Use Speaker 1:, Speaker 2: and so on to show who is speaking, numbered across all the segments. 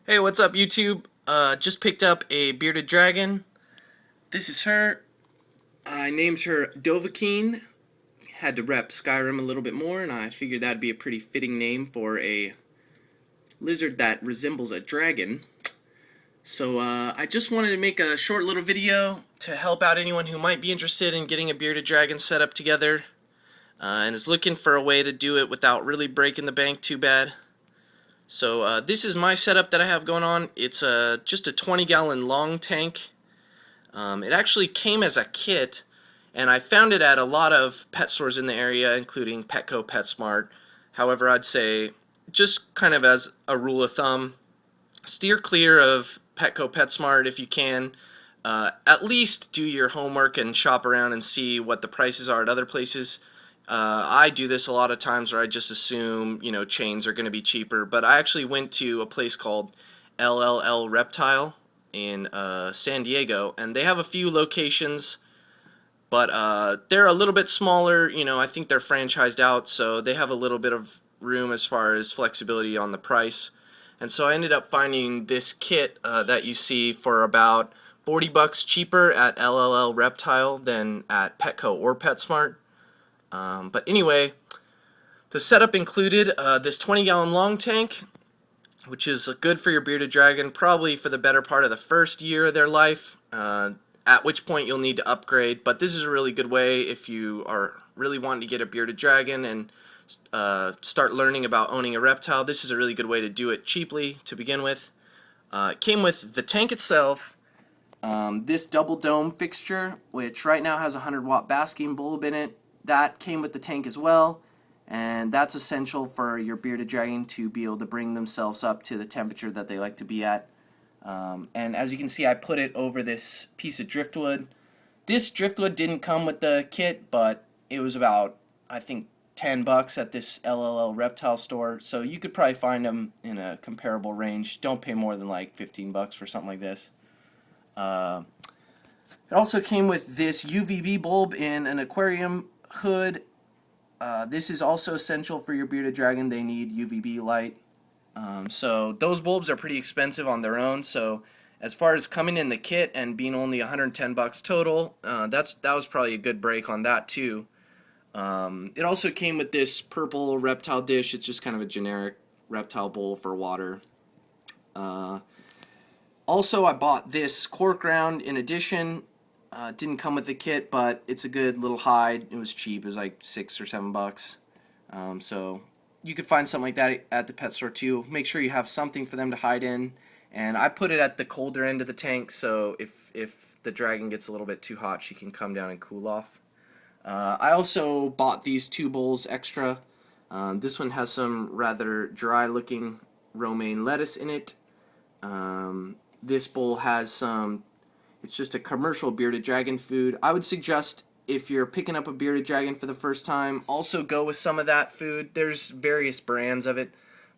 Speaker 1: Hey, what's up, YouTube? Just picked up a bearded dragon. This is her. I named her Dovahkiin. Had to rep Skyrim a little bit more, and I figured that'd be a pretty fitting name for a lizard that resembles a dragon. So, I just wanted to make a short little video to help out anyone who might be interested in getting a bearded dragon set up together, and is looking for a way to do it without really breaking the bank too bad. So, this is my setup that I have going on. It's just a 20-gallon long tank. It actually came as a kit, and I found it at a lot of pet stores in the area, including Petco, PetSmart. However, I'd say, just kind of as a rule of thumb, steer clear of Petco, PetSmart if you can. At least do your homework and shop around and see what the prices are at other places. I do this a lot of times where I just assume, chains are going to be cheaper, but I actually went to a place called LLL Reptile in San Diego, and they have a few locations, but they're a little bit smaller. I think they're franchised out, so they have a little bit of room as far as flexibility on the price. And so I ended up finding this kit that you see for about 40 bucks cheaper at LLL Reptile than at Petco or PetSmart. But anyway, the setup included this 20-gallon long tank, which is good for your bearded dragon probably for the better part of the first year of their life, at which point you'll need to upgrade. But this is a really good way if you are really wanting to get a bearded dragon and start learning about owning a reptile. This is a really good way to do it cheaply to begin with. It came with the tank itself, this double dome fixture, which right now has a 100-watt basking bulb in it. That came with the tank as well, and that's essential for your bearded dragon to be able to bring themselves up to the temperature that they like to be at. And as you can see, I put it over this piece of driftwood. This driftwood didn't come with the kit, but it was about, I think, 10 bucks at this LLL Reptile store, so you could probably find them in a comparable range. Don't pay more than like 15 bucks for something like this. It also came with this UVB bulb in an aquarium hood. This is also essential for your bearded dragon. They need UVB light. So those bulbs are pretty expensive on their own. So as far as coming in the kit and being only 110 bucks total, that was probably a good break on that too. It also came with this purple reptile dish. It's just kind of a generic reptile bowl for water. Also, I bought this cork round in addition. Didn't come with the kit, but it's a good little hide. It was cheap. It was like 6 or 7 bucks. So you could find something like that at the pet store too. Make sure you have something for them to hide in. And I put it at the colder end of the tank, so if the dragon gets a little bit too hot, she can come down and cool off. I also bought these two bowls extra. This one has some rather dry-looking romaine lettuce in it. This bowl has some, it's just a commercial bearded dragon food. I would suggest if you're picking up a bearded dragon for the first time, also go with some of that food. There's various brands of it,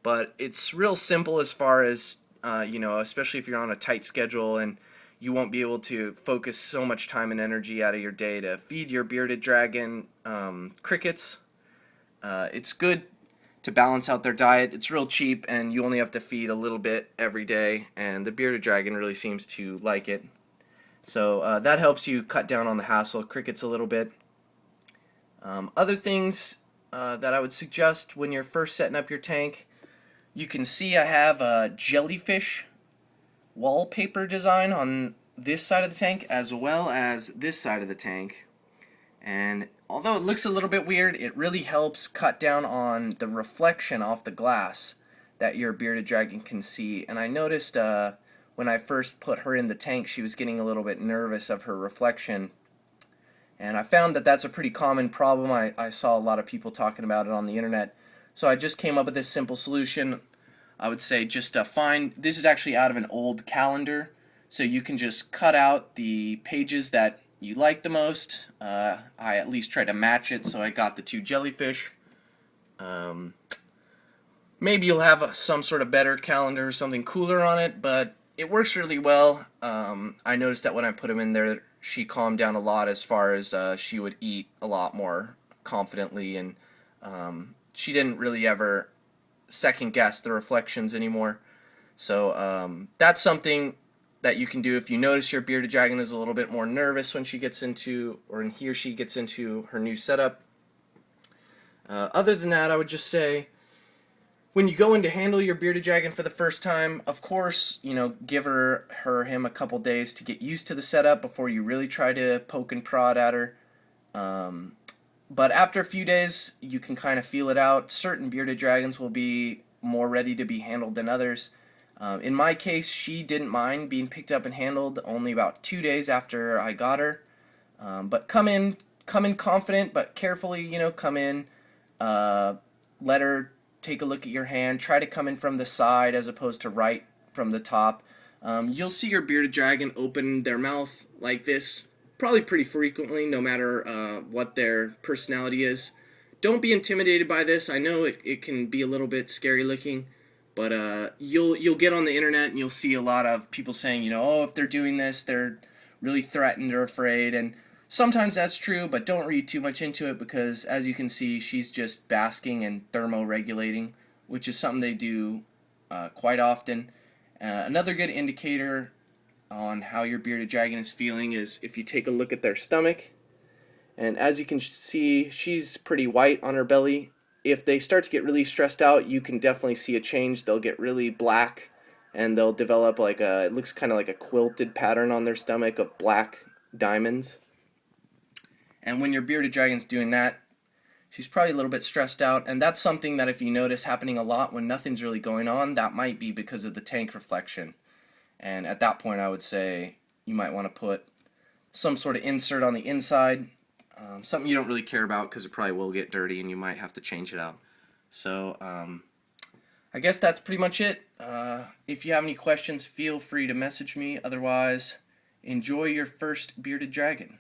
Speaker 1: but it's real simple as far as, especially if you're on a tight schedule and you won't be able to focus so much time and energy out of your day to feed your bearded dragon crickets. It's good to balance out their diet. It's real cheap, and you only have to feed a little bit every day, and the bearded dragon really seems to like it. So that helps you cut down on the hassle of crickets a little bit. Other things that I would suggest when you're first setting up your tank, you can see I have a jellyfish wallpaper design on this side of the tank as well as this side of the tank. And although it looks a little bit weird, it really helps cut down on the reflection off the glass that your bearded dragon can see. And I noticed when I first put her in the tank, she was getting a little bit nervous of her reflection. And I found that that's a pretty common problem. I saw a lot of people talking about it on the internet. So I just came up with this simple solution. I would say just find, this is actually out of an old calendar. So you can just cut out the pages that you like the most. I at least try to match it, so I got the two jellyfish. Maybe you'll have some sort of better calendar, something cooler on it, but it works really well. I noticed that when I put them in there, she calmed down a lot as far as she would eat a lot more confidently, and she didn't really ever second guess the reflections anymore. So that's something that you can do if you notice your bearded dragon is a little bit more nervous when she gets into, or he or she gets into her new setup. Other than that, I would just say, when you go in to handle your bearded dragon for the first time, of course, give him a couple days to get used to the setup before you really try to poke and prod at her. But after a few days, you can kind of feel it out. Certain bearded dragons will be more ready to be handled than others. In my case, she didn't mind being picked up and handled only about 2 days after I got her. But come in confident, but carefully, come in, let her take a look at your hand, try to come in from the side as opposed to right from the top. You'll see your bearded dragon open their mouth like this probably pretty frequently, no matter what their personality is. Don't be intimidated by this. I know it can be a little bit scary looking, but you'll get on the internet and you'll see a lot of people saying, oh, if they're doing this, they're really threatened or afraid. And sometimes that's true, but don't read too much into it, because as you can see, she's just basking and thermoregulating, which is something they do quite often. Another good indicator on how your bearded dragon is feeling is if you take a look at their stomach. And as you can see, she's pretty white on her belly. If they start to get really stressed out, you can definitely see a change. They'll get really black, and they'll develop it looks kind of like a quilted pattern on their stomach of black diamonds. And when your bearded dragon's doing that, she's probably a little bit stressed out, and that's something that if you notice happening a lot when nothing's really going on, that might be because of the tank reflection. And at that point, I would say you might want to put some sort of insert on the inside, something you don't really care about because it probably will get dirty and you might have to change it out. So I guess that's pretty much it. If you have any questions, feel free to message me. Otherwise, enjoy your first bearded dragon.